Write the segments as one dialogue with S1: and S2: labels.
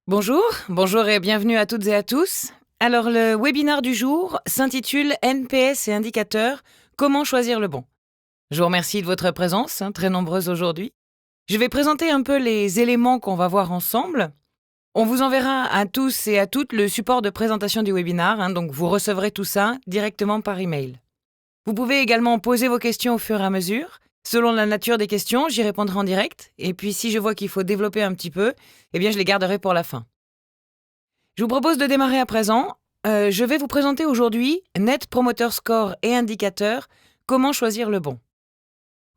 S1: Bonjour et bienvenue à toutes et à tous. Alors le webinaire du jour s'intitule NPS et indicateurs, comment choisir le bon. Je vous remercie de votre présence, très nombreuse aujourd'hui. Je vais présenter un peu les éléments qu'on va voir ensemble. On vous enverra à tous et à toutes le support de présentation du webinaire, donc vous recevrez tout ça directement par email. Vous pouvez également poser vos questions au fur et à mesure. Selon la nature des questions, j'y répondrai en direct, et puis si je vois qu'il faut développer un petit peu, je les garderai pour la fin. Je vous propose de démarrer à présent. Je vais vous présenter aujourd'hui Net Promoter Score et indicateurs, comment choisir le bon.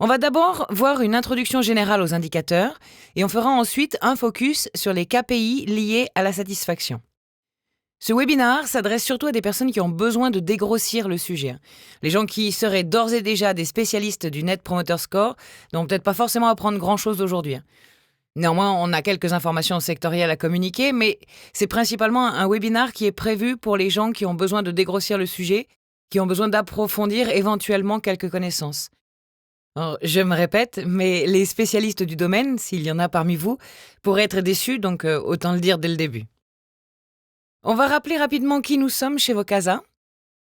S1: On va d'abord voir une introduction générale aux indicateurs et on fera ensuite un focus sur les KPI liés à la satisfaction. Ce webinaire s'adresse surtout à des personnes qui ont besoin de dégrossir le sujet. Les gens qui seraient d'ores et déjà des spécialistes du Net Promoter Score n'ont peut-être pas forcément à apprendre grand-chose aujourd'hui. Néanmoins, on a quelques informations sectorielles à communiquer, mais c'est principalement un webinaire qui est prévu pour les gens qui ont besoin de dégrossir le sujet, qui ont besoin d'approfondir éventuellement quelques connaissances. Alors, je me répète, mais les spécialistes du domaine, s'il y en a parmi vous, pourraient être déçus, donc autant le dire dès le début. On va rappeler rapidement qui nous sommes chez Vocasa.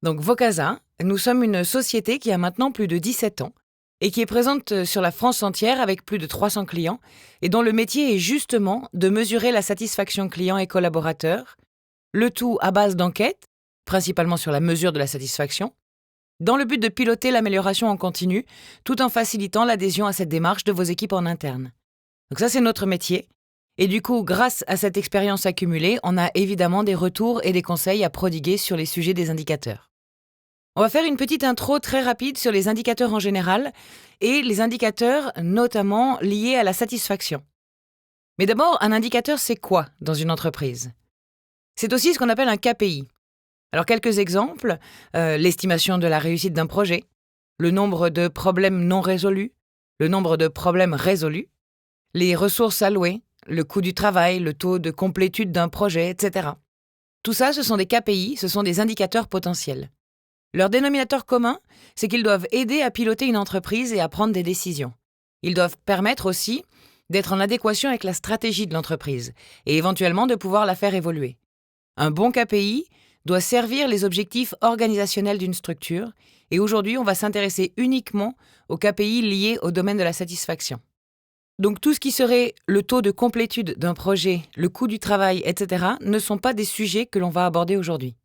S1: Donc Vocasa, nous sommes une société qui a maintenant plus de 17 ans et qui est présente sur la France entière avec plus de 300 clients et dont le métier est justement de mesurer la satisfaction client et collaborateurs, le tout à base d'enquêtes, principalement sur la mesure de la satisfaction, dans le but de piloter l'amélioration en continu, tout en facilitant l'adhésion à cette démarche de vos équipes en interne. Donc ça, c'est notre métier. Et du coup, grâce à cette expérience accumulée, on a évidemment des retours et des conseils à prodiguer sur les sujets des indicateurs. On va faire une petite intro très rapide sur les indicateurs en général et les indicateurs notamment liés à la satisfaction. Mais d'abord, un indicateur, c'est quoi dans une entreprise ? C'est aussi ce qu'on appelle un KPI. Alors quelques exemples, l'estimation de la réussite d'un projet, le nombre de problèmes non résolus, le nombre de problèmes résolus, les ressources allouées, le coût du travail, le taux de complétude d'un projet, etc. Tout ça, ce sont des KPI, ce sont des indicateurs potentiels. Leur dénominateur commun, c'est qu'ils doivent aider à piloter une entreprise et à prendre des décisions. Ils doivent permettre aussi d'être en adéquation avec la stratégie de l'entreprise et éventuellement de pouvoir la faire évoluer. Un bon KPI doit servir les objectifs organisationnels d'une structure et aujourd'hui, on va s'intéresser uniquement aux KPI liés au domaine de la satisfaction. Donc tout ce qui serait le taux de complétude d'un projet, le coût du travail, etc. ne sont pas des sujets que l'on va aborder aujourd'hui.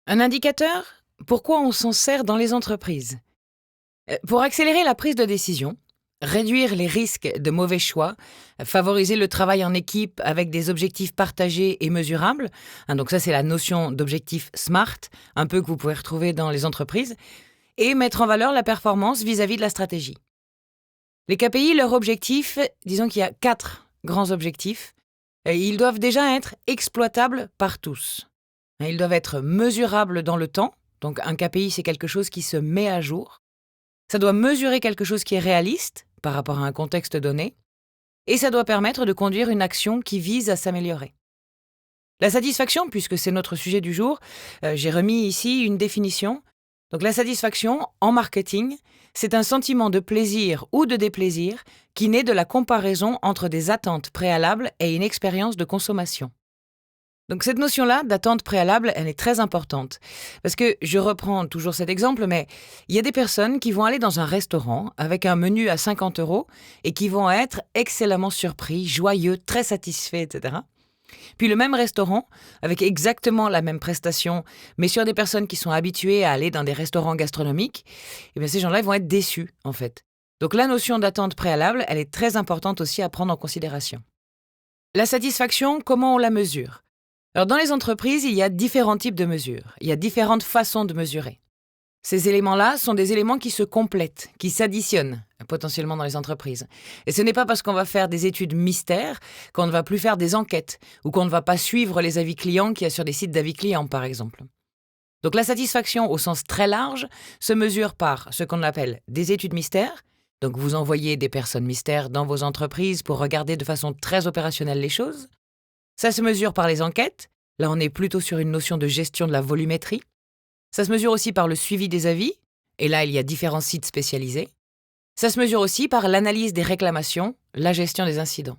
S1: Un indicateur ? Pourquoi on s'en sert dans les entreprises ? Pour accélérer la prise de décision, réduire les risques de mauvais choix, favoriser le travail en équipe avec des objectifs partagés et mesurables, donc ça c'est la notion d'objectif SMART, un peu que vous pouvez retrouver dans les entreprises, et mettre en valeur la performance vis-à-vis de la stratégie. Les KPI, leur objectif, disons qu'il y a 4 grands objectifs, et ils doivent déjà être exploitables par tous. Ils doivent être mesurables dans le temps. Donc un KPI, c'est quelque chose qui se met à jour. Ça doit mesurer quelque chose qui est réaliste par rapport à un contexte donné. Et ça doit permettre de conduire une action qui vise à s'améliorer. La satisfaction, puisque c'est notre sujet du jour, j'ai remis ici une définition. Donc la satisfaction, en marketing, c'est un sentiment de plaisir ou de déplaisir qui naît de la comparaison entre des attentes préalables et une expérience de consommation. Donc cette notion-là d'attente préalable, elle est très importante. Parce que, je reprends toujours cet exemple, mais il y a des personnes qui vont aller dans un restaurant avec un menu à 50 € et qui vont être excellemment surpris, joyeux, très satisfaits, etc. Puis le même restaurant, avec exactement la même prestation, mais sur des personnes qui sont habituées à aller dans des restaurants gastronomiques, ces gens-là ils vont être déçus, en fait. Donc la notion d'attente préalable, elle est très importante aussi à prendre en considération. La satisfaction, comment on la mesure ? Alors dans les entreprises, il y a différents types de mesures. Il y a différentes façons de mesurer. Ces éléments-là sont des éléments qui se complètent, qui s'additionnent potentiellement dans les entreprises. Et ce n'est pas parce qu'on va faire des études mystères qu'on ne va plus faire des enquêtes ou qu'on ne va pas suivre les avis clients qu'il y a sur des sites d'avis clients, par exemple. Donc la satisfaction au sens très large se mesure par ce qu'on appelle des études mystères. Donc vous envoyez des personnes mystères dans vos entreprises pour regarder de façon très opérationnelle les choses. Ça se mesure par les enquêtes. Là, on est plutôt sur une notion de gestion de la volumétrie. Ça se mesure aussi par le suivi des avis. Et là, il y a différents sites spécialisés. Ça se mesure aussi par l'analyse des réclamations, la gestion des incidents.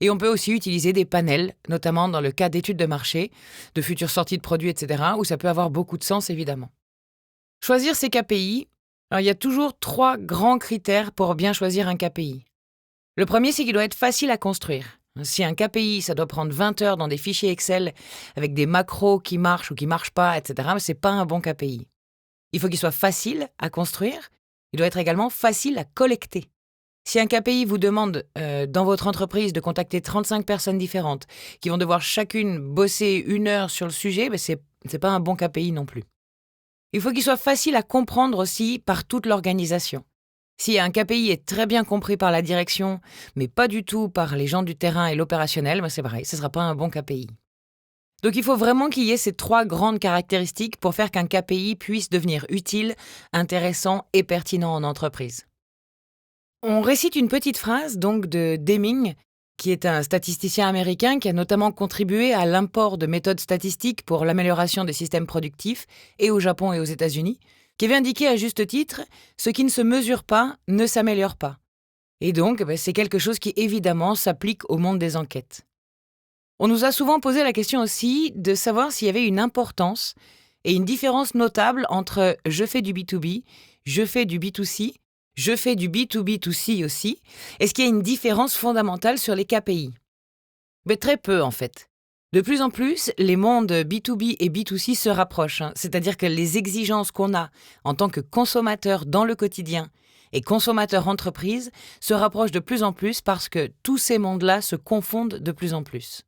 S1: Et on peut aussi utiliser des panels, notamment dans le cas d'études de marché, de futures sorties de produits, etc., où ça peut avoir beaucoup de sens, évidemment. Choisir ces KPI, alors il y a toujours 3 grands critères pour bien choisir un KPI. Le premier, c'est qu'il doit être facile à construire. Si un KPI, ça doit prendre 20 heures dans des fichiers Excel avec des macros qui marchent ou qui ne marchent pas, etc., c'est pas un bon KPI. Il faut qu'il soit facile à construire. Il doit être également facile à collecter. Si un KPI vous demande dans votre entreprise de contacter 35 personnes différentes qui vont devoir chacune bosser 1 heure sur le sujet, c'est pas un bon KPI non plus. Il faut qu'il soit facile à comprendre aussi par toute l'organisation. Si un KPI est très bien compris par la direction, mais pas du tout par les gens du terrain et l'opérationnel, c'est pareil, ce ne sera pas un bon KPI. Donc il faut vraiment qu'il y ait ces 3 grandes caractéristiques pour faire qu'un KPI puisse devenir utile, intéressant et pertinent en entreprise. On récite une petite phrase donc de Deming, qui est un statisticien américain qui a notamment contribué à l'import de méthodes statistiques pour l'amélioration des systèmes productifs, et au Japon et aux États-Unis, qui avait indiqué à juste titre « Ce qui ne se mesure pas ne s'améliore pas ». Et donc, c'est quelque chose qui évidemment s'applique au monde des enquêtes. On nous a souvent posé la question aussi de savoir s'il y avait une importance et une différence notable entre « je fais du B2B »,« je fais du B2C », « je fais du B2B2C aussi ». Est-ce qu'il y a une différence fondamentale sur les KPI ? Très peu en fait. De plus en plus, les mondes B2B et B2C se rapprochent, c'est-à-dire que les exigences qu'on a en tant que consommateur dans le quotidien et consommateur entreprise se rapprochent de plus en plus parce que tous ces mondes-là se confondent de plus en plus.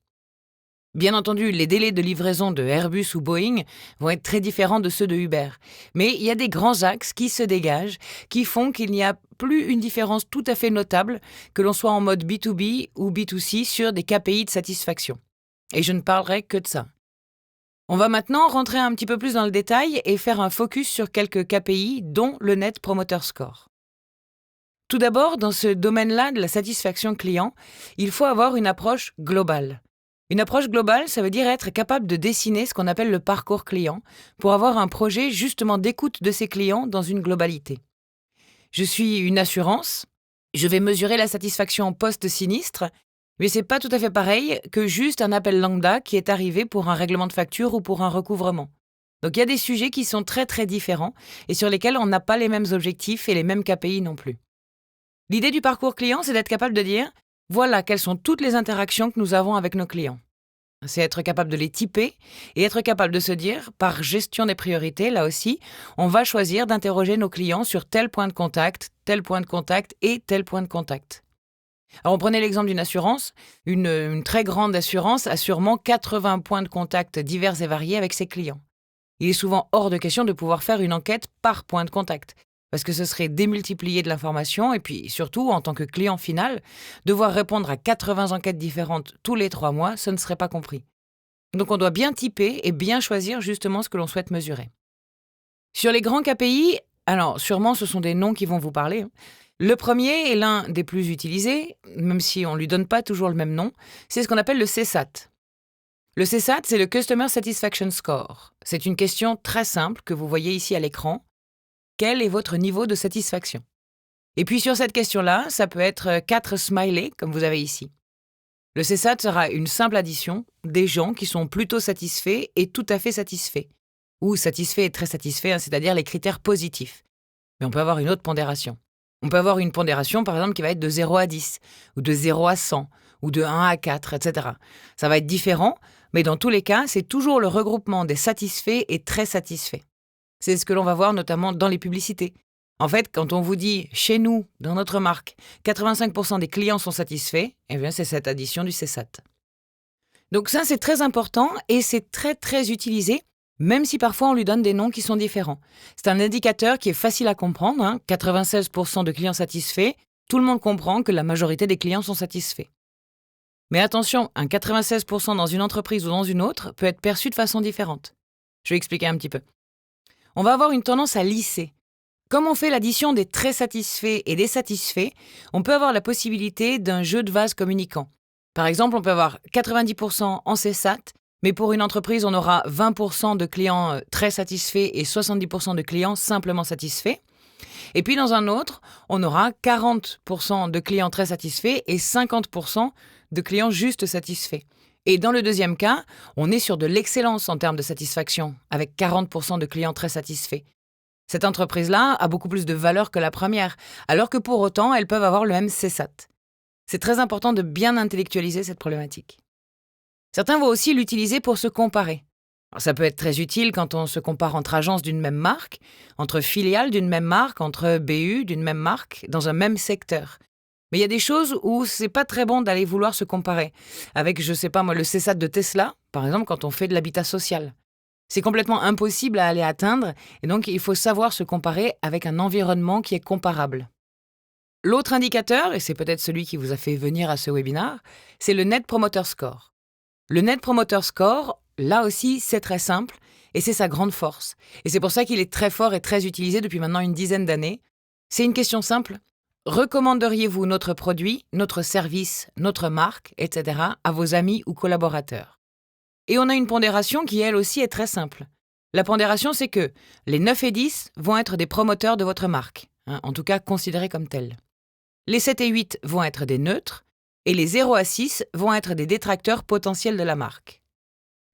S1: Bien entendu, les délais de livraison de Airbus ou Boeing vont être très différents de ceux de Uber. Mais il y a des grands axes qui se dégagent, qui font qu'il n'y a plus une différence tout à fait notable que l'on soit en mode B2B ou B2C sur des KPI de satisfaction. Et je ne parlerai que de ça. On va maintenant rentrer un petit peu plus dans le détail et faire un focus sur quelques KPI, dont le Net Promoter Score. Tout d'abord, dans ce domaine-là de la satisfaction client, il faut avoir une approche globale. Une approche globale, ça veut dire être capable de dessiner ce qu'on appelle le parcours client pour avoir un projet justement d'écoute de ses clients dans une globalité. Je suis une assurance, je vais mesurer la satisfaction post-sinistre, mais c'est pas tout à fait pareil que juste un appel lambda qui est arrivé pour un règlement de facture ou pour un recouvrement. Donc il y a des sujets qui sont très très différents et sur lesquels on n'a pas les mêmes objectifs et les mêmes KPI non plus. L'idée du parcours client, c'est d'être capable de dire voilà quelles sont toutes les interactions que nous avons avec nos clients. C'est être capable de les typer et être capable de se dire, par gestion des priorités, là aussi, on va choisir d'interroger nos clients sur tel point de contact et tel point de contact. Alors on prenait l'exemple d'une assurance. Une très grande assurance a sûrement 80 points de contact divers et variés avec ses clients. Il est souvent hors de question de pouvoir faire une enquête par point de contact. Parce que ce serait démultiplier de l'information et puis surtout, en tant que client final, devoir répondre à 80 enquêtes différentes tous les 3 mois, ce ne serait pas compris. Donc on doit bien typer et bien choisir justement ce que l'on souhaite mesurer. Sur les grands KPI, alors sûrement ce sont des noms qui vont vous parler. Le premier est l'un des plus utilisés, même si on ne lui donne pas toujours le même nom, c'est ce qu'on appelle le CSAT. Le CSAT, c'est le Customer Satisfaction Score. C'est une question très simple que vous voyez ici à l'écran. Quel est votre niveau de satisfaction ? Et puis sur cette question-là, ça peut être 4 smileys, comme vous avez ici. Le CSAT sera une simple addition des gens qui sont plutôt satisfaits et tout à fait satisfaits. Ou satisfaits et très satisfaits, c'est-à-dire les critères positifs. Mais on peut avoir une autre pondération. On peut avoir une pondération, par exemple, qui va être de 0 à 10, ou de 0 à 100, ou de 1 à 4, etc. Ça va être différent, mais dans tous les cas, c'est toujours le regroupement des satisfaits et très satisfaits. C'est ce que l'on va voir notamment dans les publicités. En fait, quand on vous dit, chez nous, dans notre marque, 85% des clients sont satisfaits, eh bien c'est cette addition du CSAT. Donc ça, c'est très important et c'est très très utilisé, même si parfois on lui donne des noms qui sont différents. C'est un indicateur qui est facile à comprendre, 96% de clients satisfaits, tout le monde comprend que la majorité des clients sont satisfaits. Mais attention, un 96% dans une entreprise ou dans une autre peut être perçu de façon différente. Je vais expliquer un petit peu. On va avoir une tendance à lisser. Comme on fait l'addition des très satisfaits et des satisfaits, on peut avoir la possibilité d'un jeu de vases communicants. Par exemple, on peut avoir 90% en CSAT, mais pour une entreprise, on aura 20% de clients très satisfaits et 70% de clients simplement satisfaits. Et puis dans un autre, on aura 40% de clients très satisfaits et 50% de clients juste satisfaits. Et dans le deuxième cas, on est sur de l'excellence en termes de satisfaction, avec 40% de clients très satisfaits. Cette entreprise-là a beaucoup plus de valeur que la première, alors que pour autant, elles peuvent avoir le même CSAT. C'est très important de bien intellectualiser cette problématique. Certains vont aussi l'utiliser pour se comparer. Alors, ça peut être très utile quand on se compare entre agences d'une même marque, entre filiales d'une même marque, entre BU d'une même marque, dans un même secteur. Mais il y a des choses où c'est pas très bon d'aller vouloir se comparer. Avec, je sais pas moi, le CSAT de Tesla, par exemple, quand on fait de l'habitat social. C'est complètement impossible à aller atteindre, et donc il faut savoir se comparer avec un environnement qui est comparable. L'autre indicateur, et c'est peut-être celui qui vous a fait venir à ce webinaire, c'est le Net Promoter Score. Le Net Promoter Score, là aussi, c'est très simple, et c'est sa grande force. Et c'est pour ça qu'il est très fort et très utilisé depuis maintenant une dizaine d'années. C'est une question simple. Recommanderiez-vous notre produit, notre service, notre marque, etc. à vos amis ou collaborateurs? Et on a une pondération qui, elle aussi, est très simple. La pondération, c'est que les 9 et 10 vont être des promoteurs de votre marque, en tout cas considérés comme tels. Les 7 et 8 vont être des neutres, et les 0 à 6 vont être des détracteurs potentiels de la marque.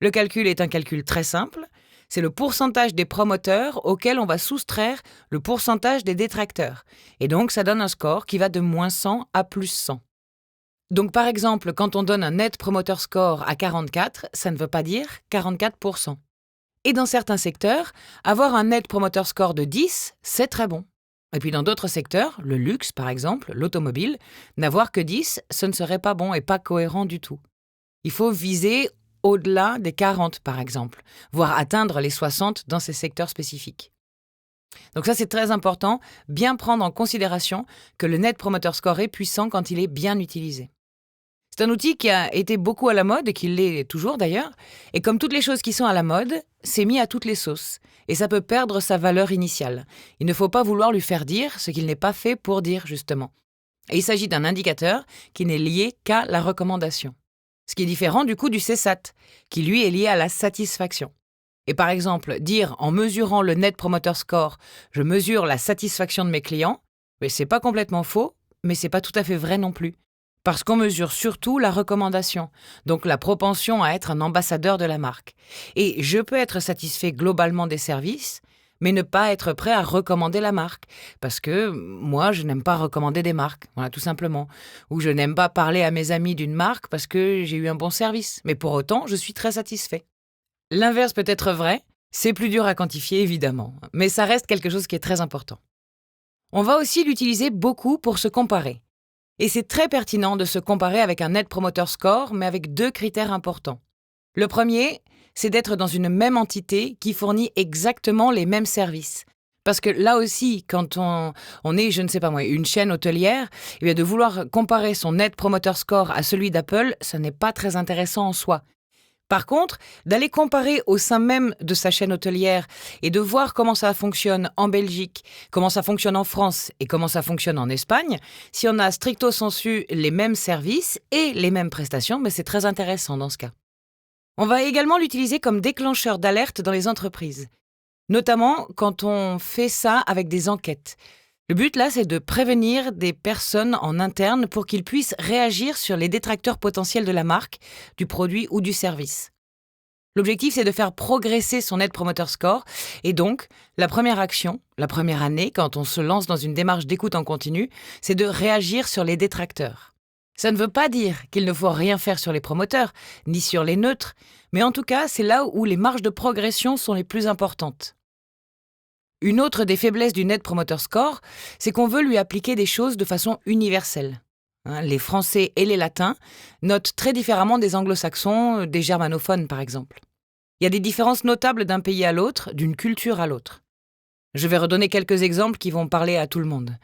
S1: Le calcul est un calcul très simple, c'est le pourcentage des promoteurs auquel on va soustraire le pourcentage des détracteurs. Et donc, ça donne un score qui va de moins 100 à plus 100. Donc, par exemple, quand on donne un Net Promoter Score à 44, ça ne veut pas dire 44%. Et dans certains secteurs, avoir un Net Promoter Score de 10, c'est très bon. Et puis dans d'autres secteurs, le luxe par exemple, l'automobile, n'avoir que 10, ce ne serait pas bon et pas cohérent du tout. Il faut viser au-delà des 40 par exemple, voire atteindre les 60 dans ces secteurs spécifiques. Donc ça c'est très important, bien prendre en considération que le Net Promoter Score est puissant quand il est bien utilisé. C'est un outil qui a été beaucoup à la mode et qui l'est toujours d'ailleurs, et comme toutes les choses qui sont à la mode, c'est mis à toutes les sauces, et ça peut perdre sa valeur initiale. Il ne faut pas vouloir lui faire dire ce qu'il n'est pas fait pour dire justement. Et il s'agit d'un indicateur qui n'est lié qu'à la recommandation. Ce qui est différent du coup du CSAT, qui lui est lié à la satisfaction. Et par exemple, dire en mesurant le Net Promoter Score, je mesure la satisfaction de mes clients, mais c'est pas complètement faux, mais c'est pas tout à fait vrai non plus. Parce qu'on mesure surtout la recommandation, donc la propension à être un ambassadeur de la marque. Et je peux être satisfait globalement des services, mais ne pas être prêt à recommander la marque. Parce que moi, je n'aime pas recommander des marques, voilà, tout simplement. Ou je n'aime pas parler à mes amis d'une marque parce que j'ai eu un bon service. Mais pour autant, je suis très satisfait. L'inverse peut être vrai, c'est plus dur à quantifier évidemment, mais ça reste quelque chose qui est très important. On va aussi l'utiliser beaucoup pour se comparer. Et c'est très pertinent de se comparer avec un Net Promoter Score, mais avec 2 critères importants. Le premier, c'est d'être dans une même entité qui fournit exactement les mêmes services. Parce que là aussi, quand on est, je ne sais pas moi, une chaîne hôtelière, eh bien de vouloir comparer son Net Promoter Score à celui d'Apple, ça n'est pas très intéressant en soi. Par contre, d'aller comparer au sein même de sa chaîne hôtelière et de voir comment ça fonctionne en Belgique, comment ça fonctionne en France et comment ça fonctionne en Espagne, si on a stricto sensu les mêmes services et les mêmes prestations, mais c'est très intéressant dans ce cas. On va également l'utiliser comme déclencheur d'alerte dans les entreprises, notamment quand on fait ça avec des enquêtes. Le but là, c'est de prévenir des personnes en interne pour qu'ils puissent réagir sur les détracteurs potentiels de la marque, du produit ou du service. L'objectif, c'est de faire progresser son Net Promoter Score et donc, la première action, la première année, quand on se lance dans une démarche d'écoute en continu, c'est de réagir sur les détracteurs. Ça ne veut pas dire qu'il ne faut rien faire sur les promoteurs, ni sur les neutres, mais en tout cas, c'est là où les marges de progression sont les plus importantes. Une autre des faiblesses du Net Promoter Score, c'est qu'on veut lui appliquer des choses de façon universelle. Les Français et les Latins notent très différemment des Anglo-Saxons, des germanophones par exemple. Il y a des différences notables d'un pays à l'autre, d'une culture à l'autre. Je vais redonner quelques exemples qui vont parler à tout le monde.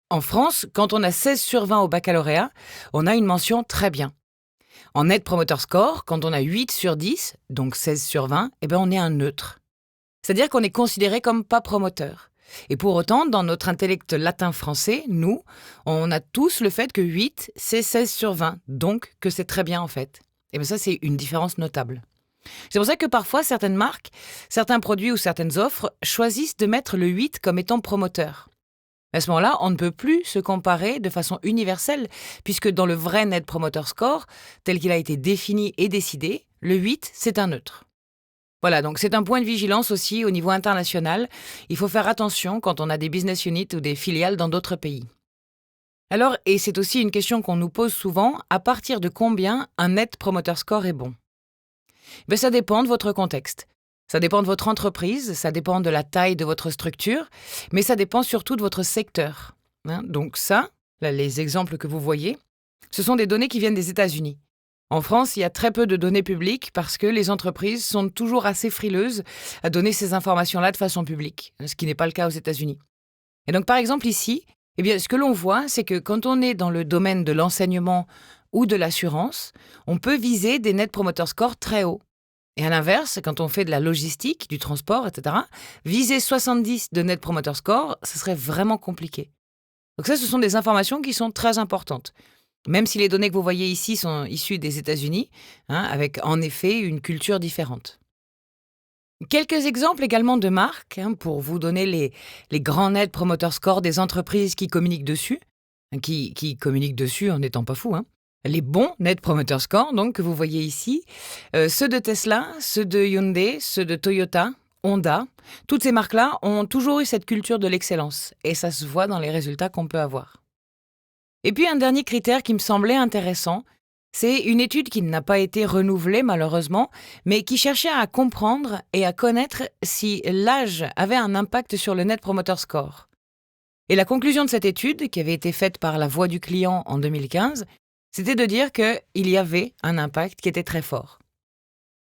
S1: En France, quand on a 16 sur 20 au baccalauréat, on a une mention très bien. En Net Promoter Score, quand on a 8 sur 10, donc 16 sur 20, on est un neutre. C'est-à-dire qu'on est considéré comme pas promoteur. Et pour autant, dans notre intellect latin-français, nous, on a tous le fait que 8, c'est 16 sur 20, donc que c'est très bien en fait. Et bien ça, c'est une différence notable. C'est pour ça que parfois, certaines marques, certains produits ou certaines offres choisissent de mettre le 8 comme étant promoteur. À ce moment-là, on ne peut plus se comparer de façon universelle, puisque dans le vrai Net Promoter Score, tel qu'il a été défini et décidé, le 8, c'est un neutre. Voilà, donc c'est un point de vigilance aussi au niveau international. Il faut faire attention quand on a des business units ou des filiales dans d'autres pays. Alors, et c'est aussi une question qu'on nous pose souvent, à partir de combien un Net Promoter Score est bon? Ça dépend de votre contexte. Ça dépend de votre entreprise, ça dépend de la taille de votre structure, mais ça dépend surtout de votre secteur, hein. Donc ça, là, les exemples que vous voyez, ce sont des données qui viennent des États-Unis. En France, il y a très peu de données publiques parce que les entreprises sont toujours assez frileuses à donner ces informations-là de façon publique, ce qui n'est pas le cas aux États-Unis. Et donc, par exemple, ici, ce que l'on voit, c'est que quand on est dans le domaine de l'enseignement ou de l'assurance, on peut viser des Net Promoter Score très hauts. Et à l'inverse, quand on fait de la logistique, du transport, etc., viser 70 de Net Promoter Score, ce serait vraiment compliqué. Donc ça, ce sont des informations qui sont très importantes. Même si les données que vous voyez ici sont issues des États-Unis, hein, avec en effet une culture différente. Quelques exemples également de marques, hein, pour vous donner les grands Net Promoter Score des entreprises qui communiquent dessus, qui communiquent dessus en n'étant pas fous, hein. Les bons Net Promoter Score, donc, que vous voyez ici, ceux de Tesla, ceux de Hyundai, ceux de Toyota, Honda, toutes ces marques-là ont toujours eu cette culture de l'excellence, et ça se voit dans les résultats qu'on peut avoir. Et puis un dernier critère qui me semblait intéressant, c'est une étude qui n'a pas été renouvelée malheureusement, mais qui cherchait à comprendre et à connaître si l'âge avait un impact sur le Net Promoter Score. Et la conclusion de cette étude, qui avait été faite par La Voix du client en 2015, c'était de dire qu'il y avait un impact qui était très fort.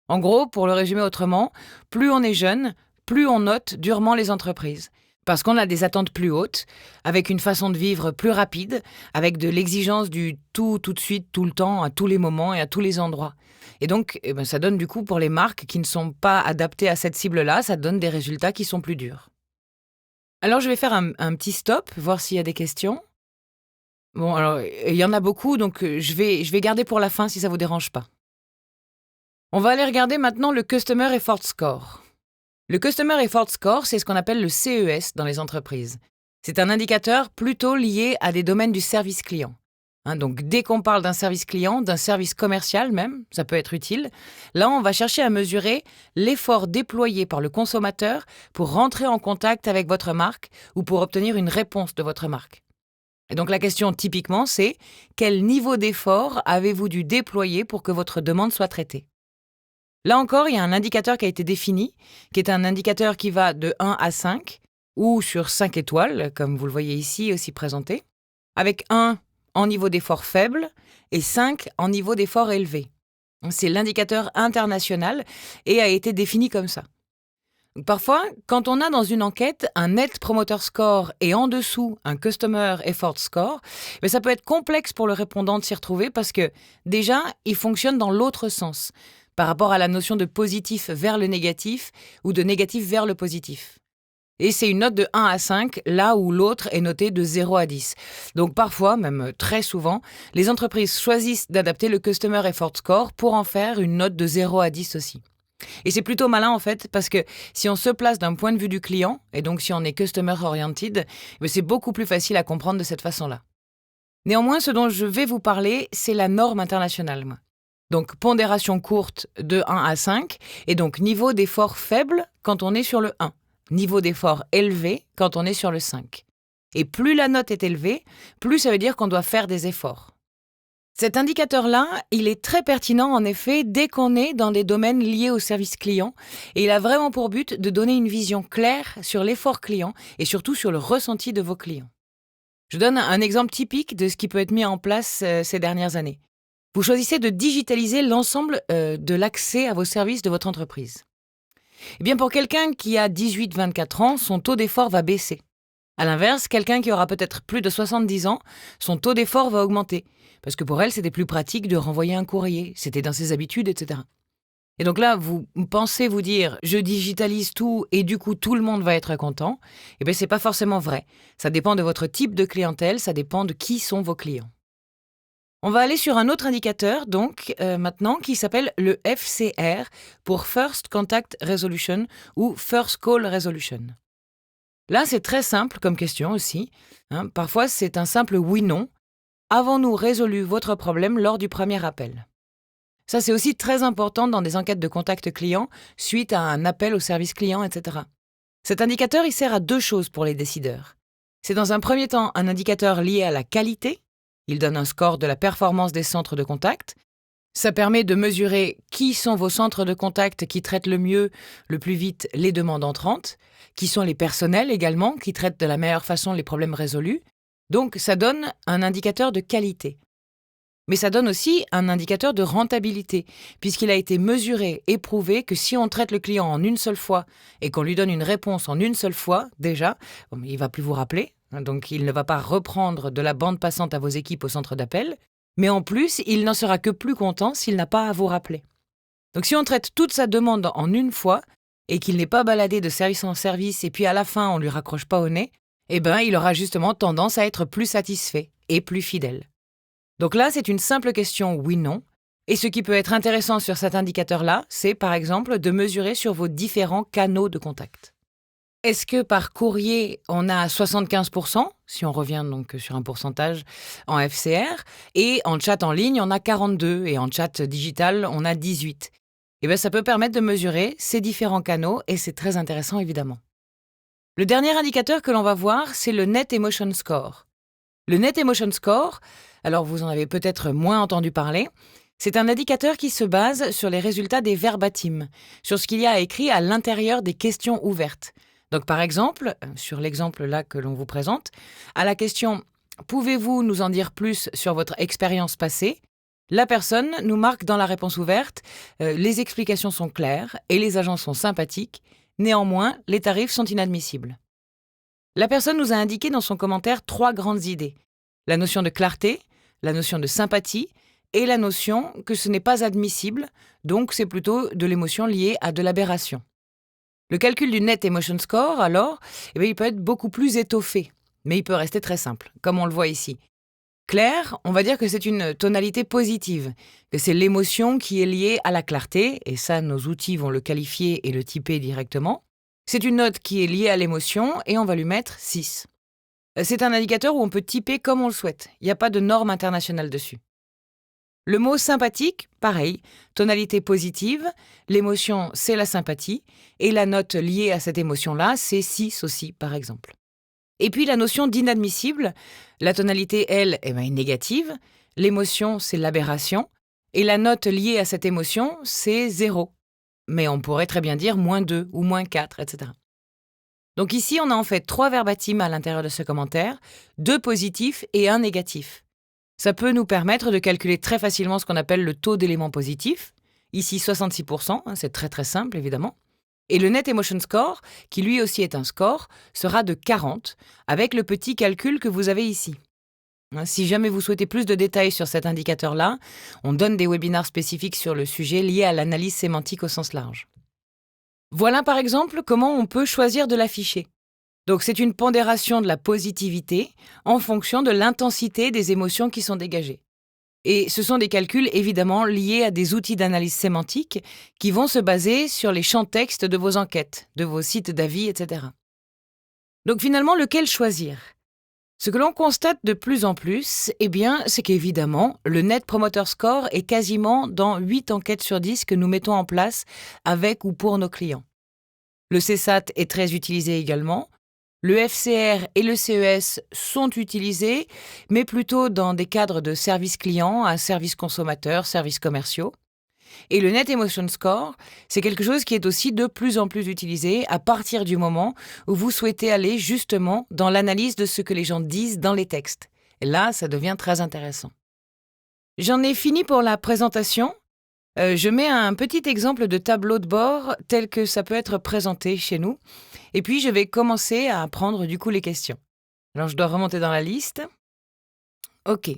S1: En gros, pour le résumer autrement, plus on est jeune, plus on note durement les entreprises. Parce qu'on a des attentes plus hautes, avec une façon de vivre plus rapide, avec de l'exigence du tout de suite, tout le temps, à tous les moments et à tous les endroits. Et donc, ça donne du coup pour les marques qui ne sont pas adaptées à cette cible-là, ça donne des résultats qui sont plus durs. Alors je vais faire un petit stop, voir s'il y a des questions. Bon, alors, il y en a beaucoup, donc je vais garder pour la fin si ça ne vous dérange pas. On va aller regarder maintenant le Customer Effort Score. Le Customer Effort Score, c'est ce qu'on appelle le CES dans les entreprises. C'est un indicateur plutôt lié à des domaines du service client. Donc dès qu'on parle d'un service client, d'un service commercial même, ça peut être utile, là on va chercher à mesurer l'effort déployé par le consommateur pour rentrer en contact avec votre marque ou pour obtenir une réponse de votre marque. Et donc la question typiquement c'est quel niveau d'effort avez-vous dû déployer pour que votre demande soit traitée? Là encore, il y a un indicateur qui a été défini, qui est un indicateur qui va de 1 à 5, ou sur 5 étoiles, comme vous le voyez ici aussi présenté, avec 1 en niveau d'effort faible et 5 en niveau d'effort élevé. C'est l'indicateur international et a été défini comme ça. Donc parfois, quand on a dans une enquête un Net Promoter Score et en dessous un Customer Effort Score, ça peut être complexe pour le répondant de s'y retrouver parce que déjà, il fonctionne dans l'autre sens, par rapport à la notion de positif vers le négatif ou de négatif vers le positif. Et c'est une note de 1 à 5, là où l'autre est noté de 0 à 10. Donc parfois, même très souvent, les entreprises choisissent d'adapter le Customer Effort Score pour en faire une note de 0 à 10 aussi. Et c'est plutôt malin en fait, parce que si on se place d'un point de vue du client, et donc si on est Customer Oriented, c'est beaucoup plus facile à comprendre de cette façon-là. Néanmoins, ce dont je vais vous parler, c'est la norme internationale. Donc pondération courte de 1 à 5, et donc niveau d'effort faible quand on est sur le 1. Niveau d'effort élevé quand on est sur le 5. Et plus la note est élevée, plus ça veut dire qu'on doit faire des efforts. Cet indicateur-là, il est très pertinent en effet dès qu'on est dans des domaines liés au service client et il a vraiment pour but de donner une vision claire sur l'effort client et surtout sur le ressenti de vos clients. Je donne un exemple typique de ce qui peut être mis en place ces dernières années. Vous choisissez de digitaliser l'ensemble de l'accès à vos services de votre entreprise. Pour quelqu'un qui a 18-24 ans, son taux d'effort va baisser. À l'inverse, quelqu'un qui aura peut-être plus de 70 ans, son taux d'effort va augmenter. Parce que pour elle, c'était plus pratique de renvoyer un courrier, c'était dans ses habitudes, etc. Et donc là, vous pensez vous dire « je digitalise tout et du coup tout le monde va être content ». C'est pas forcément vrai. Ça dépend de votre type de clientèle, ça dépend de qui sont vos clients. On va aller sur un autre indicateur, donc, maintenant, qui s'appelle le FCR, pour First Contact Resolution ou First Call Resolution. Là, c'est très simple comme question aussi. Parfois, c'est un simple oui-non. Avons-nous résolu votre problème lors du premier appel? Ça, c'est aussi très important dans des enquêtes de contact client suite à un appel au service client, etc. Cet indicateur, il sert à 2 choses pour les décideurs. C'est dans un premier temps un indicateur lié à la qualité. Il donne un score de la performance des centres de contact. Ça permet de mesurer qui sont vos centres de contact qui traitent le mieux, le plus vite les demandes entrantes, qui sont les personnels également qui traitent de la meilleure façon les problèmes résolus. Donc ça donne un indicateur de qualité. Mais ça donne aussi un indicateur de rentabilité, puisqu'il a été mesuré et prouvé que si on traite le client en une seule fois et qu'on lui donne une réponse en une seule fois, déjà, il ne va plus vous rappeler, donc il ne va pas reprendre de la bande passante à vos équipes au centre d'appel, mais en plus, il n'en sera que plus content s'il n'a pas à vous rappeler. Donc si on traite toute sa demande en une fois et qu'il n'est pas baladé de service en service et puis à la fin on ne lui raccroche pas au nez, il aura justement tendance à être plus satisfait et plus fidèle. Donc là, c'est une simple question oui-non. Et ce qui peut être intéressant sur cet indicateur-là, c'est par exemple de mesurer sur vos différents canaux de contact. Est-ce que par courrier, on a 75%, si on revient donc sur un pourcentage en FCR, et en chat en ligne, on a 42%, et en chat digital, on a 18%. Ça peut permettre de mesurer ces différents canaux, et c'est très intéressant évidemment. Le dernier indicateur que l'on va voir, c'est le Net Emotion Score. Le Net Emotion Score, alors vous en avez peut-être moins entendu parler, c'est un indicateur qui se base sur les résultats des verbatims, sur ce qu'il y a écrit à l'intérieur des questions ouvertes. Donc par exemple, sur l'exemple là que l'on vous présente, à la question « Pouvez-vous nous en dire plus sur votre expérience passée ?», la personne nous marque dans la réponse ouverte « Les explications sont claires et les agents sont sympathiques, néanmoins les tarifs sont inadmissibles ». La personne nous a indiqué dans son commentaire 3 grandes idées. La notion de clarté, la notion de sympathie et la notion que ce n'est pas admissible, donc c'est plutôt de l'émotion liée à de l'aberration. Le calcul du Net Emotion Score, alors, il peut être beaucoup plus étoffé, mais il peut rester très simple, comme on le voit ici. Clair, on va dire que c'est une tonalité positive, que c'est l'émotion qui est liée à la clarté, et ça, nos outils vont le qualifier et le typer directement. C'est une note qui est liée à l'émotion et on va lui mettre 6. C'est un indicateur où on peut typer comme on le souhaite. Il n'y a pas de norme internationale dessus. Le mot sympathique, pareil, tonalité positive, l'émotion c'est la sympathie et la note liée à cette émotion-là, c'est 6 aussi par exemple. Et puis la notion d'inadmissible, la tonalité elle est négative, l'émotion c'est l'aberration et la note liée à cette émotion c'est 0. Mais on pourrait très bien dire -2 ou -4, etc. Donc ici, on a en fait 3 verbatims à l'intérieur de ce commentaire, 2 positifs et 1 négatif. Ça peut nous permettre de calculer très facilement ce qu'on appelle le taux d'éléments positifs. Ici, 66%, c'est très très simple évidemment. Et le Net Emotion Score, qui lui aussi est un score, sera de 40, avec le petit calcul que vous avez ici. Si jamais vous souhaitez plus de détails sur cet indicateur-là, on donne des webinaires spécifiques sur le sujet liés à l'analyse sémantique au sens large. Voilà par exemple comment on peut choisir de l'afficher. Donc c'est une pondération de la positivité en fonction de l'intensité des émotions qui sont dégagées. Et ce sont des calculs évidemment liés à des outils d'analyse sémantique qui vont se baser sur les champs textes de vos enquêtes, de vos sites d'avis, etc. Donc finalement, lequel choisir ? Ce que l'on constate de plus en plus, c'est qu'évidemment, le Net Promoter Score est quasiment dans 8 enquêtes sur 10 que nous mettons en place avec ou pour nos clients. Le CSAT est très utilisé également. Le FCR et le CES sont utilisés, mais plutôt dans des cadres de services clients à services consommateurs, services commerciaux. Et le Net Emotion Score, c'est quelque chose qui est aussi de plus en plus utilisé à partir du moment où vous souhaitez aller justement dans l'analyse de ce que les gens disent dans les textes. Et là, ça devient très intéressant. J'en ai fini pour la présentation. Je mets un petit exemple de tableau de bord tel que ça peut être présenté chez nous. Et puis, je vais commencer à prendre du coup les questions. Alors, je dois remonter dans la liste. OK.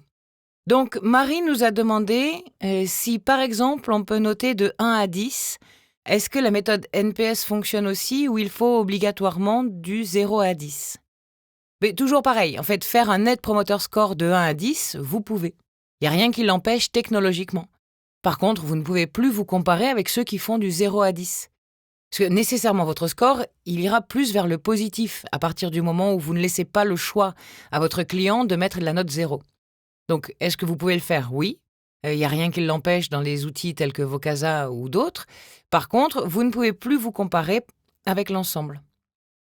S1: Donc, Marie nous a demandé si, par exemple, on peut noter de 1 à 10, est-ce que la méthode NPS fonctionne aussi ou il faut obligatoirement du 0 à 10 ? Mais toujours pareil, en fait, faire un Net Promoter Score de 1 à 10, vous pouvez. Il n'y a rien qui l'empêche technologiquement. Par contre, vous ne pouvez plus vous comparer avec ceux qui font du 0 à 10. Parce que nécessairement, votre score, il ira plus vers le positif à partir du moment où vous ne laissez pas le choix à votre client de mettre la note 0. Donc, est-ce que vous pouvez le faire? Oui. Il n'y a rien qui l'empêche dans les outils tels que Vocasa ou d'autres. Par contre, vous ne pouvez plus vous comparer avec l'ensemble.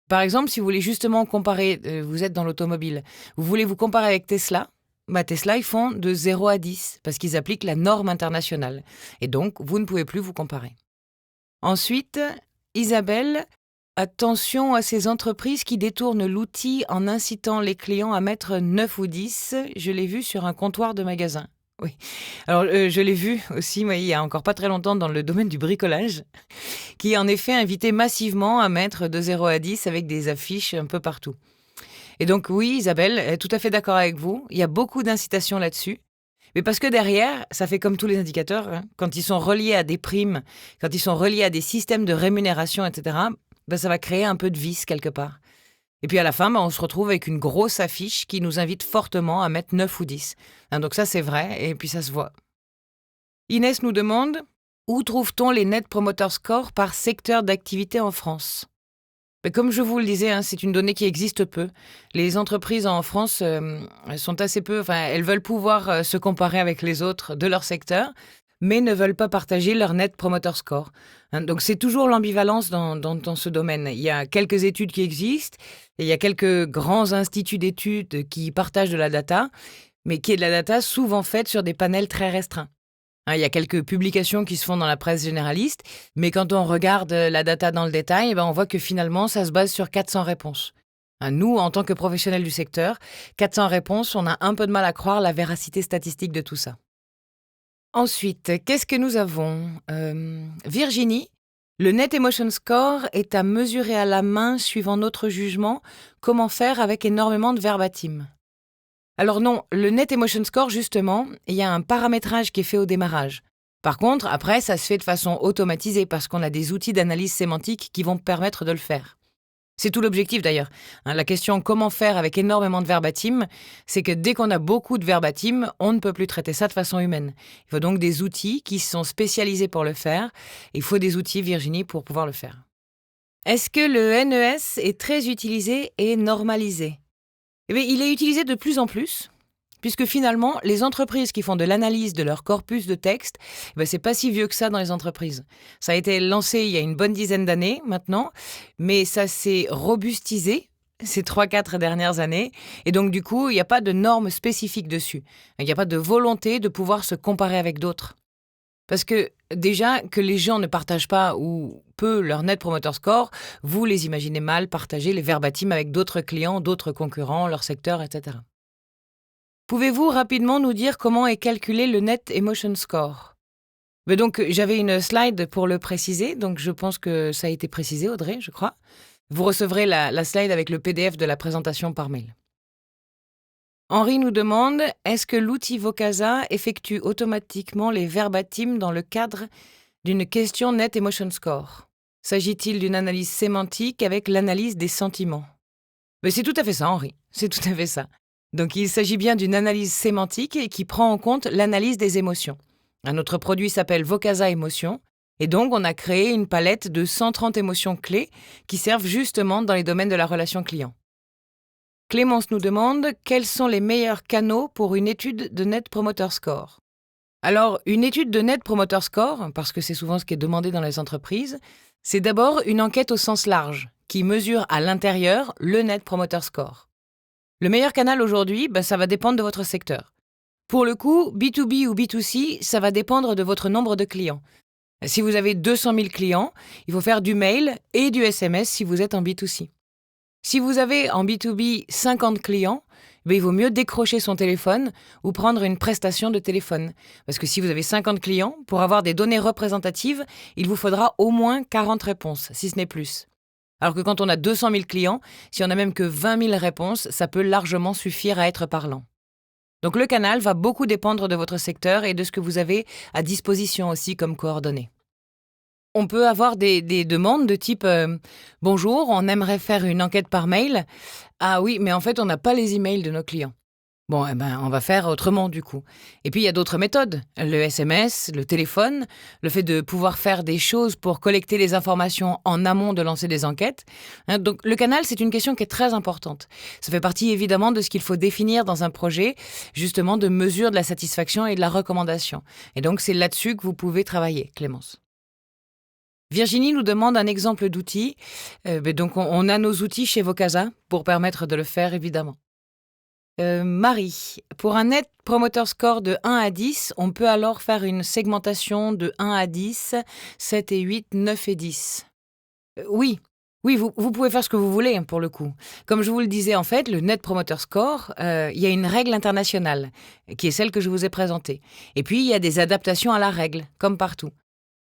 S1: Par exemple, si vous voulez justement comparer, vous êtes dans l'automobile, vous voulez vous comparer avec Tesla, Tesla, ils font de 0 à 10 parce qu'ils appliquent la norme internationale. Et donc, vous ne pouvez plus vous comparer. Ensuite, Isabelle, attention à ces entreprises qui détournent l'outil en incitant les clients à mettre 9 ou 10. Je l'ai vu sur un comptoir de magasin. Oui. Alors, je l'ai vu aussi, il y a encore pas très longtemps dans le domaine du bricolage, qui en effet invitait massivement à mettre de 0 à 10 avec des affiches un peu partout. Et donc oui, Isabelle, est tout à fait d'accord avec vous, il y a beaucoup d'incitations là-dessus. Mais parce que derrière, ça fait comme tous les indicateurs, hein, quand ils sont reliés à des primes, quand ils sont reliés à des systèmes de rémunération, etc., ça va créer un peu de vice quelque part. Et puis à la fin, on se retrouve avec une grosse affiche qui nous invite fortement à mettre 9 ou 10. Hein, donc ça, c'est vrai, et puis ça se voit. Inès nous demande, où trouve-t-on les Net Promoter Score par secteur d'activité en France ? Comme je vous le disais, hein, c'est une donnée qui existe peu. Les entreprises en France elles sont assez peu, elles veulent pouvoir se comparer avec les autres de leur secteur, mais ne veulent pas partager leur Net Promoter Score. Hein, donc c'est toujours l'ambivalence dans ce domaine. Il y a quelques études qui existent, et il y a quelques grands instituts d'études qui partagent de la data, mais qui est de la data souvent faite sur des panels très restreints. Hein, il y a quelques publications qui se font dans la presse généraliste, mais quand on regarde la data dans le détail, on voit que finalement, ça se base sur 400 réponses. Hein, nous, en tant que professionnels du secteur, 400 réponses, on a un peu de mal à croire la véracité statistique de tout ça. Ensuite, qu'est-ce que nous avons Virginie, le Net Emotion Score est à mesurer à la main suivant notre jugement. Comment faire avec énormément de verbatim ? Alors non, le Net Emotion Score, justement, il y a un paramétrage qui est fait au démarrage. Par contre, après, ça se fait de façon automatisée parce qu'on a des outils d'analyse sémantique qui vont permettre de le faire. C'est tout l'objectif d'ailleurs. Hein, la question comment faire avec énormément de verbatim, c'est que dès qu'on a beaucoup de verbatim, on ne peut plus traiter ça de façon humaine. Il faut donc des outils qui sont spécialisés pour le faire. Il faut des outils, Virginie, pour pouvoir le faire. Est-ce que le NES est très utilisé et normalisé ? Il est utilisé de plus en plus, puisque finalement, les entreprises qui font de l'analyse de leur corpus de texte, c'est pas si vieux que ça dans les entreprises. Ça a été lancé il y a une bonne dizaine d'années maintenant, mais ça s'est robustisé ces 3-4 dernières années, et donc du coup, il n'y a pas de normes spécifiques dessus. Il n'y a pas de volonté de pouvoir se comparer avec d'autres. Parce que déjà, que les gens ne partagent pas ou peu leur Net Promoter Score, vous les imaginez mal partager les verbatim avec d'autres clients, d'autres concurrents, leur secteur, etc. Pouvez-vous rapidement nous dire comment est calculé le Net Emotion Score ? Donc, j'avais une slide pour le préciser, donc je pense que ça a été précisé, Audrey, je crois. Vous recevrez la slide avec le PDF de la présentation par mail. Henri nous demande, est-ce que l'outil Vocasa effectue automatiquement les verbatim dans le cadre d'une question Net Emotion Score ? S'agit-il d'une analyse sémantique avec l'analyse des sentiments ? C'est tout à fait ça, Henri, c'est tout à fait ça. Donc il s'agit bien d'une analyse sémantique qui prend en compte l'analyse des émotions. Notre produit s'appelle Vocasa Émotions, et donc on a créé une palette de 130 émotions clés qui servent justement dans les domaines de la relation client. Clémence nous demande quels sont les meilleurs canaux pour une étude de Net Promoter Score. Alors, une étude de Net Promoter Score, parce que c'est souvent ce qui est demandé dans les entreprises, c'est d'abord une enquête au sens large, qui mesure à l'intérieur le Net Promoter Score. Le meilleur canal aujourd'hui, ça va dépendre de votre secteur. Pour le coup, B2B ou B2C, ça va dépendre de votre nombre de clients. Si vous avez 200 000 clients, il faut faire du mail et du SMS si vous êtes en B2C. Si vous avez en B2B 50 clients, il vaut mieux décrocher son téléphone ou prendre une prestation de téléphone. Parce que si vous avez 50 clients, pour avoir des données représentatives, il vous faudra au moins 40 réponses, si ce n'est plus. Alors que quand on a 200 000 clients, si on n'a même que 20 000 réponses, ça peut largement suffire à être parlant. Donc le canal va beaucoup dépendre de votre secteur et de ce que vous avez à disposition aussi comme coordonnées. On peut avoir des demandes de type « Bonjour, on aimerait faire une enquête par mail. Ah oui, mais en fait, on n'a pas les emails de nos clients. » Bon, eh ben, on va faire autrement du coup. Et puis il y a d'autres méthodes. Le SMS, le téléphone, le fait de pouvoir faire des choses pour collecter les informations en amont de lancer des enquêtes. Donc le canal, c'est une question qui est très importante. Ça fait partie évidemment de ce qu'il faut définir dans un projet, justement de mesure de la satisfaction et de la recommandation. Et donc c'est là-dessus que vous pouvez travailler, Clémence. Virginie nous demande un exemple d'outil. Donc on a nos outils chez Vocasa pour permettre de le faire évidemment. Marie, pour un Net Promoter Score de 1 à 10, on peut alors faire une segmentation de 1 à 10, 7 et 8, 9 et 10. Oui, oui, vous pouvez faire ce que vous voulez, hein, pour le coup. Comme je vous le disais, en fait, le Net Promoter Score, il y a une règle internationale, qui est celle que je vous ai présentée. Et puis, il y a des adaptations à la règle, comme partout.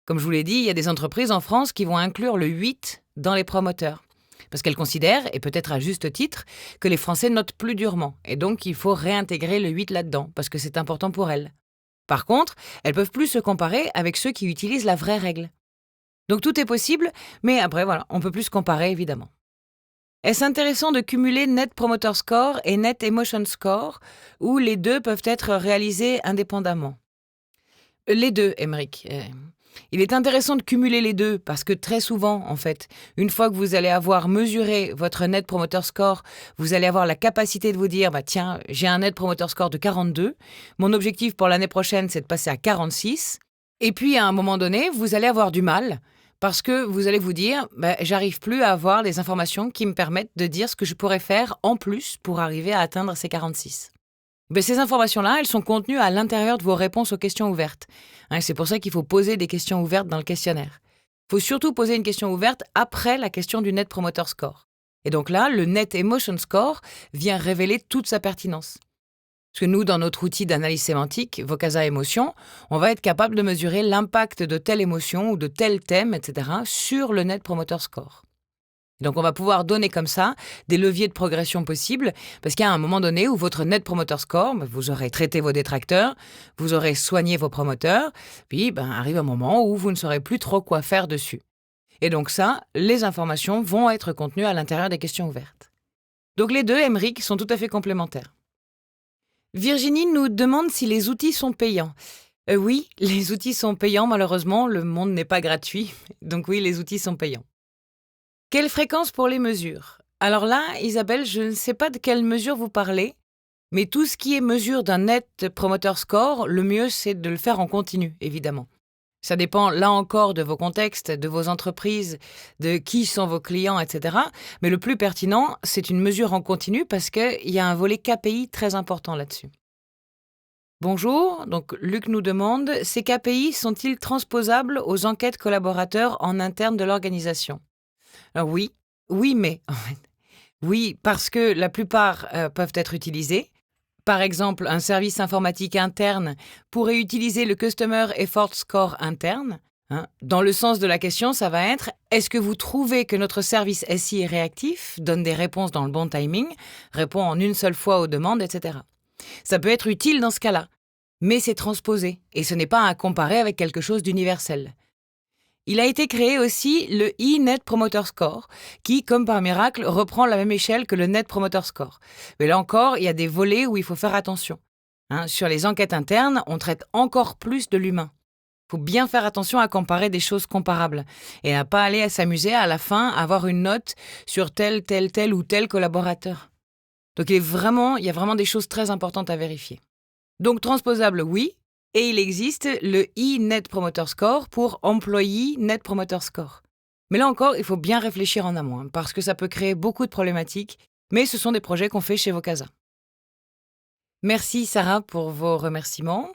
S1: Comme je vous l'ai dit, il y a des entreprises en France qui vont inclure le 8 dans les promoteurs. Parce qu'elles considèrent, et peut-être à juste titre, que les Français notent plus durement. Et donc, il faut réintégrer le 8 là-dedans, parce que c'est important pour elles. Par contre, elles peuvent plus se comparer avec ceux qui utilisent la vraie règle. Donc tout est possible, mais après, voilà, on peut plus se comparer, évidemment. Est-ce intéressant de cumuler Net Promoter Score et Net Emotion Score, ou les deux peuvent être réalisés indépendamment? Les deux, Émeric. Il est intéressant de cumuler les deux parce que très souvent, en fait, une fois que vous allez avoir mesuré votre Net Promoter Score, vous allez avoir la capacité de vous dire, tiens, j'ai un Net Promoter Score de 42, mon objectif pour l'année prochaine, c'est de passer à 46. Et puis, à un moment donné, vous allez avoir du mal parce que vous allez vous dire, j'arrive plus à avoir les informations qui me permettent de dire ce que je pourrais faire en plus pour arriver à atteindre ces 46. Ces informations-là, elles sont contenues à l'intérieur de vos réponses aux questions ouvertes. C'est pour ça qu'il faut poser des questions ouvertes dans le questionnaire. Il faut surtout poser une question ouverte après la question du Net Promoter Score. Et donc là, le Net Emotion Score vient révéler toute sa pertinence. Parce que nous, dans notre outil d'analyse sémantique, Vocasa Émotion, on va être capable de mesurer l'impact de telle émotion ou de tel thème, etc., sur le Net Promoter Score. Donc on va pouvoir donner comme ça des leviers de progression possibles, parce qu'il y a un moment donné où votre Net Promoter Score, vous aurez traité vos détracteurs, vous aurez soigné vos promoteurs, puis arrive un moment où vous ne saurez plus trop quoi faire dessus. Et donc ça, les informations vont être contenues à l'intérieur des questions ouvertes. Donc les deux, Émeric, sont tout à fait complémentaires. Virginie nous demande si les outils sont payants. Oui, les outils sont payants, malheureusement, le monde n'est pas gratuit, donc oui, les outils sont payants. Quelle fréquence pour les mesures? Alors là, Isabelle, je ne sais pas de quelle mesure vous parlez, mais tout ce qui est mesure d'un Net Promoter Score, le mieux c'est de le faire en continu, évidemment. Ça dépend là encore de vos contextes, de vos entreprises, de qui sont vos clients, etc. Mais le plus pertinent, c'est une mesure en continu parce qu'il y a un volet KPI très important là-dessus. Bonjour, donc Luc nous demande, ces KPI sont-ils transposables aux enquêtes collaborateurs en interne de l'organisation? Alors oui, mais en fait, oui, parce que la plupart peuvent être utilisés. Par exemple, un service informatique interne pourrait utiliser le Customer Effort Score interne. Dans le sens de la question, ça va être « Est-ce que vous trouvez que notre service SI est réactif, donne des réponses dans le bon timing, répond en une seule fois aux demandes, etc. » Ça peut être utile dans ce cas-là, mais c'est transposé et ce n'est pas à comparer avec quelque chose d'universel. Il a été créé aussi le e-Net Promoter Score, qui, comme par miracle, reprend la même échelle que le Net Promoter Score. Mais là encore, il y a des volets où il faut faire attention. Sur les enquêtes internes, on traite encore plus de l'humain. Il faut bien faire attention à comparer des choses comparables et à pas aller à s'amuser à la fin à avoir une note sur tel ou tel collaborateur. Donc il y a vraiment des choses très importantes à vérifier. Donc transposable, oui. Et il existe le e-Net Promoter Score pour Employee Net Promoter Score. Mais là encore, il faut bien réfléchir en amont, parce que ça peut créer beaucoup de problématiques, mais ce sont des projets qu'on fait chez Vocasa. Merci Sarah pour vos remerciements.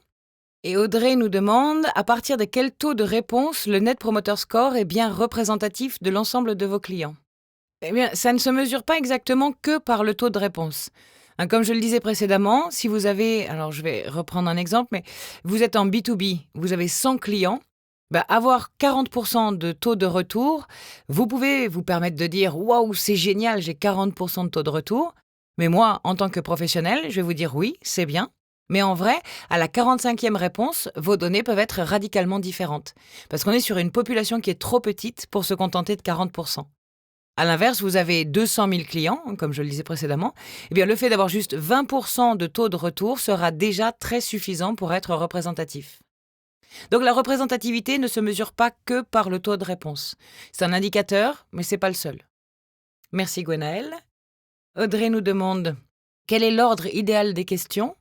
S1: Et Audrey nous demande, à partir de quel taux de réponse le Net Promoter Score est bien représentatif de l'ensemble de vos clients? Eh bien, ça ne se mesure pas exactement que par le taux de réponse. Comme je le disais précédemment, si vous avez, alors je vais reprendre un exemple, mais vous êtes en B2B, vous avez 100 clients, avoir 40% de taux de retour, vous pouvez vous permettre de dire « Waouh, c'est génial, j'ai 40% de taux de retour ». Mais moi, en tant que professionnel, je vais vous dire « Oui, c'est bien ». Mais en vrai, à la 45e réponse, vos données peuvent être radicalement différentes. Parce qu'on est sur une population qui est trop petite pour se contenter de 40%. À l'inverse, vous avez 200 000 clients, comme je le disais précédemment, eh bien, le fait d'avoir juste 20% de taux de retour sera déjà très suffisant pour être représentatif. Donc la représentativité ne se mesure pas que par le taux de réponse. C'est un indicateur, mais c'est pas le seul. Merci Gwenaëlle. Audrey nous demande quel est l'ordre idéal des questions.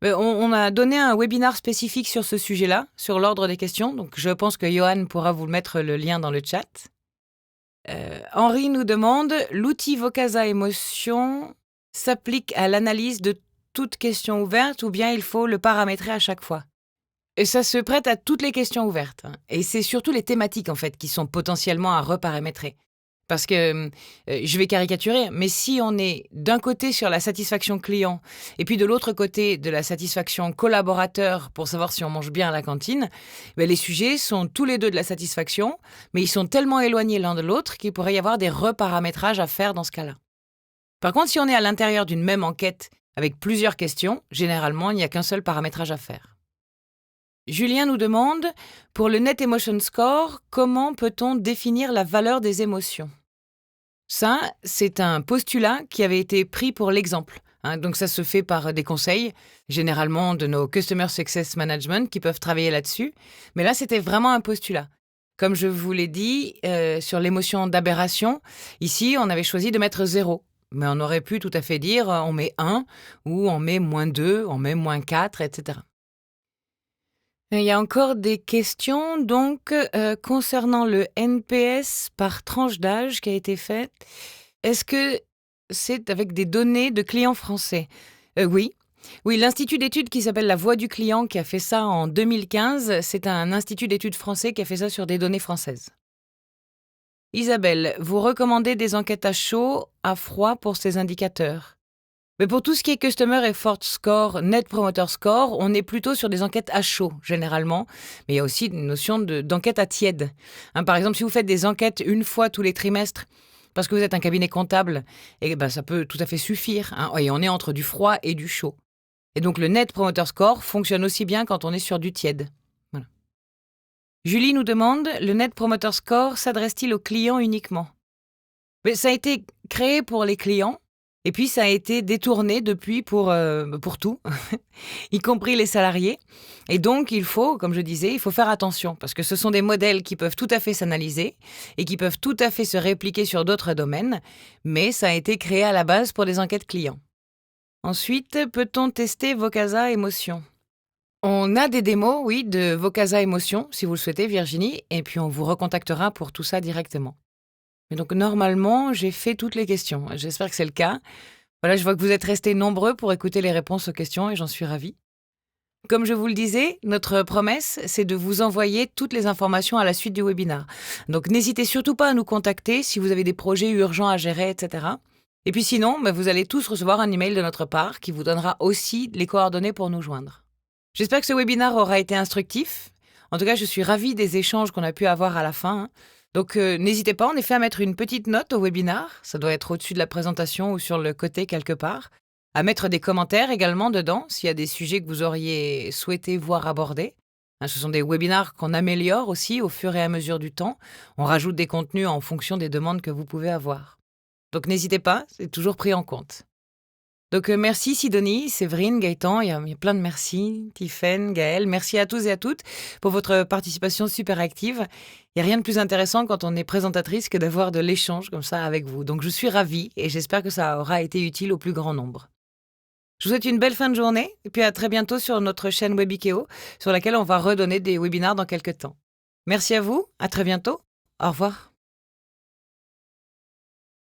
S1: On a donné un webinaire spécifique sur ce sujet-là, sur l'ordre des questions, donc je pense que Johan pourra vous mettre le lien dans le chat. Henri nous demande l'outil Vocasa Émotion s'applique à l'analyse de toute question ouverte ou bien il faut le paramétrer à chaque fois? Et ça se prête à toutes les questions ouvertes, hein. Et c'est surtout les thématiques en fait qui sont potentiellement à reparamétrer. Parce que je vais caricaturer, mais si on est d'un côté sur la satisfaction client et puis de l'autre côté de la satisfaction collaborateur pour savoir si on mange bien à la cantine, les sujets sont tous les deux de la satisfaction, mais ils sont tellement éloignés l'un de l'autre qu'il pourrait y avoir des reparamétrages à faire dans ce cas-là. Par contre, si on est à l'intérieur d'une même enquête avec plusieurs questions, généralement, il n'y a qu'un seul paramétrage à faire. Julien nous demande, pour le Net Emotion Score, comment peut-on définir la valeur des émotions ? Ça, c'est un postulat qui avait été pris pour l'exemple. Donc ça se fait par des conseils, généralement de nos Customer Success Management qui peuvent travailler là-dessus. Mais là, c'était vraiment un postulat. Comme je vous l'ai dit, sur l'émotion d'aberration, ici, on avait choisi de mettre 0. Mais on aurait pu tout à fait dire on met 1 ou on met -2, on met -4, etc. Il y a encore des questions donc concernant le NPS par tranche d'âge qui a été faite. Est-ce que c'est avec des données de clients français ? Oui. Oui, l'institut d'études qui s'appelle La Voix du client qui a fait ça en 2015, c'est un institut d'études français qui a fait ça sur des données françaises. Isabelle, vous recommandez des enquêtes à chaud, à froid pour ces indicateurs ? Mais pour tout ce qui est Customer Effort Score, Net Promoter Score, on est plutôt sur des enquêtes à chaud, généralement. Mais il y a aussi une notion d'enquête à tiède. Par exemple, si vous faites des enquêtes une fois tous les trimestres, parce que vous êtes un cabinet comptable, ça peut tout à fait suffire. Et on est entre du froid et du chaud. Et donc le Net Promoter Score fonctionne aussi bien quand on est sur du tiède. Voilà. Julie nous demande, le Net Promoter Score s'adresse-t-il aux clients uniquement ? Mais ça a été créé pour les clients. Et puis, ça a été détourné depuis pour tout, y compris les salariés. Et donc, il faut, comme je disais, il faut faire attention parce que ce sont des modèles qui peuvent tout à fait s'analyser et qui peuvent tout à fait se répliquer sur d'autres domaines, mais ça a été créé à la base pour des enquêtes clients. Ensuite, peut-on tester Vocasa Émotion ? On a des démos, oui, de Vocasa Émotion, si vous le souhaitez, Virginie, et puis on vous recontactera pour tout ça directement. Mais donc, normalement, j'ai fait toutes les questions. J'espère que c'est le cas. Voilà, je vois que vous êtes restés nombreux pour écouter les réponses aux questions et j'en suis ravie. Comme je vous le disais, notre promesse, c'est de vous envoyer toutes les informations à la suite du webinaire. Donc, n'hésitez surtout pas à nous contacter si vous avez des projets urgents à gérer, etc. Et puis sinon, vous allez tous recevoir un email de notre part qui vous donnera aussi les coordonnées pour nous joindre. J'espère que ce webinaire aura été instructif. En tout cas, je suis ravie des échanges qu'on a pu avoir à la fin. Donc, n'hésitez pas en effet à mettre une petite note au webinaire, ça doit être au-dessus de la présentation ou sur le côté quelque part, à mettre des commentaires également dedans s'il y a des sujets que vous auriez souhaité voir abordés. Ce sont des webinaires qu'on améliore aussi au fur et à mesure du temps. On rajoute des contenus en fonction des demandes que vous pouvez avoir. Donc, n'hésitez pas, c'est toujours pris en compte. Donc, merci Sidonie, Séverine, Gaëtan, il y a plein de merci, Tiffaine, Gaëlle. Merci à tous et à toutes pour votre participation super active. Il n'y a rien de plus intéressant quand on est présentatrice que d'avoir de l'échange comme ça avec vous. Donc, je suis ravie et j'espère que ça aura été utile au plus grand nombre. Je vous souhaite une belle fin de journée et puis à très bientôt sur notre chaîne Webikeo sur laquelle on va redonner des webinaires dans quelques temps. Merci à vous, à très bientôt, au revoir.